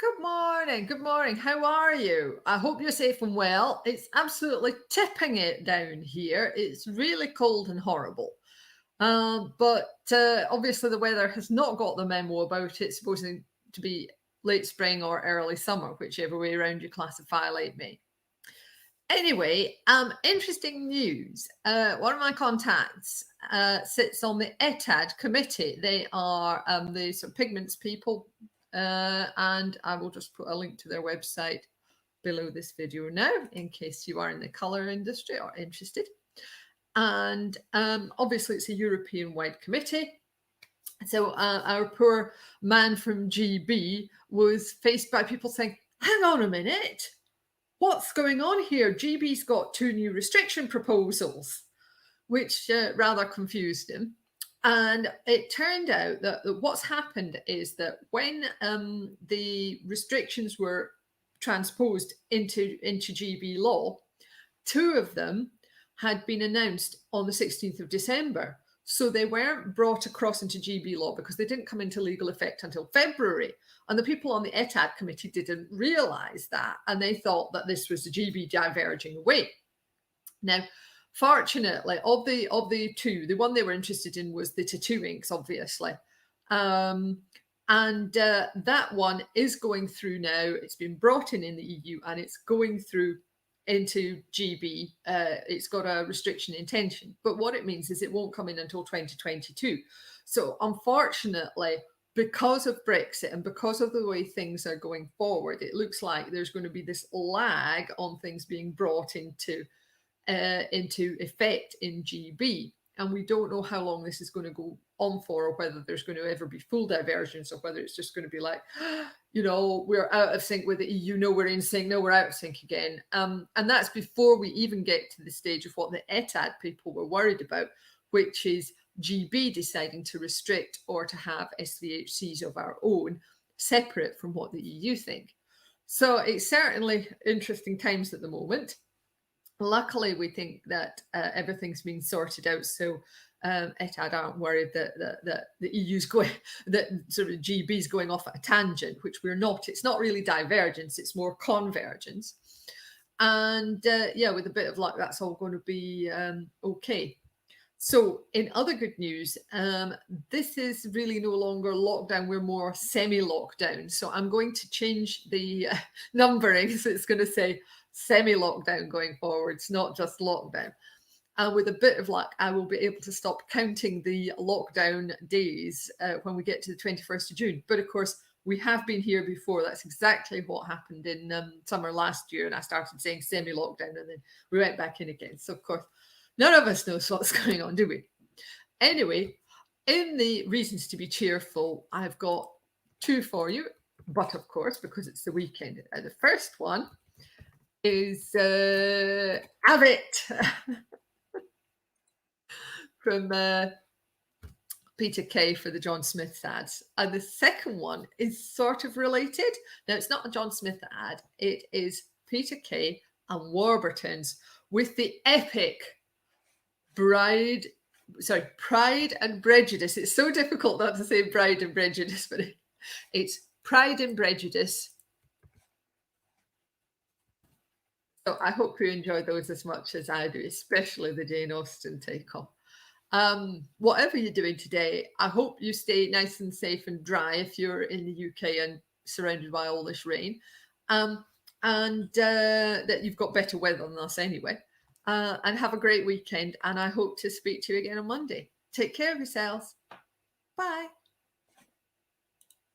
Good morning. Good morning. How are you? I hope you're safe and well. It's absolutely tipping it down here. It's really cold and horrible. But obviously, the weather has not got the memo about it supposing to be late spring or early summer, whichever way around you classify like me. Anyway, interesting news. One of my contacts sits on the ETAD committee. They are the sort of pigments people, and I will just put a link to their website below this video now, in case you are in the colour industry or interested. And obviously, it's a European-wide committee. So our poor man from GB was faced by people saying, hang on a minute, what's going on here? GB's got 2 new restriction proposals, which rather confused him. And it turned out that what's happened is that when the restrictions were transposed into GB law, 2 of them had been announced on the 16th of December. So they weren't brought across into GB law because they didn't come into legal effect until February. And the people on the ETAD committee didn't realise that. And they thought that this was the GB diverging away. Now, fortunately, of the 2, the one they were interested in was the tattoo inks, obviously. That one is going through now. It's been brought in the EU and it's going through into GB. It's got a restriction intention, but what it means is it won't come in until 2022. So unfortunately, because of Brexit and because of the way things are going forward, it looks like there's going to be this lag on things being brought into effect in GB. And we don't know how long this is going to go on for, or whether there's going to ever be full divergence, or whether it's just going to be like, we're out of sync with the EU, no, we're in sync, no, we're out of sync again. And that's before we even get to the stage of what the ETAD people were worried about, which is GB deciding to restrict or to have SVHCs of our own, separate from what the EU think. So it's certainly interesting times at the moment. Luckily, we think that everything's been sorted out, so ETAD aren't worried that the EU's going, that sort of GB's going off at a tangent, which we're not. It's not really divergence, it's more convergence. And with a bit of luck, that's all going to be okay. So in other good news, this is really no longer lockdown, we're more semi-lockdown. So I'm going to change the numbering, so it's going to say semi-lockdown going forwards, not just lockdown. And with a bit of luck, I will be able to stop counting the lockdown days when we get to the 21st of June. But of course, we have been here before. That's exactly what happened in summer last year. And I started saying semi-lockdown and then we went back in again. So of course, none of us knows what's going on, do we? Anyway, in the reasons to be cheerful, I've got 2 for you. But of course, because it's the weekend, the first one is Have It from Peter Kay for the John Smith ads. And the second one is sort of related. Now, it's not a John Smith ad. It is Peter Kay and Warburton's with the epic Pride and Prejudice. It's so difficult not to say Bride and Prejudice, but it's Pride and Prejudice. So I hope you enjoy those as much as I do, especially the Jane Austen take-off. Whatever you're doing today, I hope you stay nice and safe and dry if you're in the UK and surrounded by all this rain, and that you've got better weather than us anyway, and have a great weekend. And I hope to speak to you again on Monday. Take care of yourselves. Bye.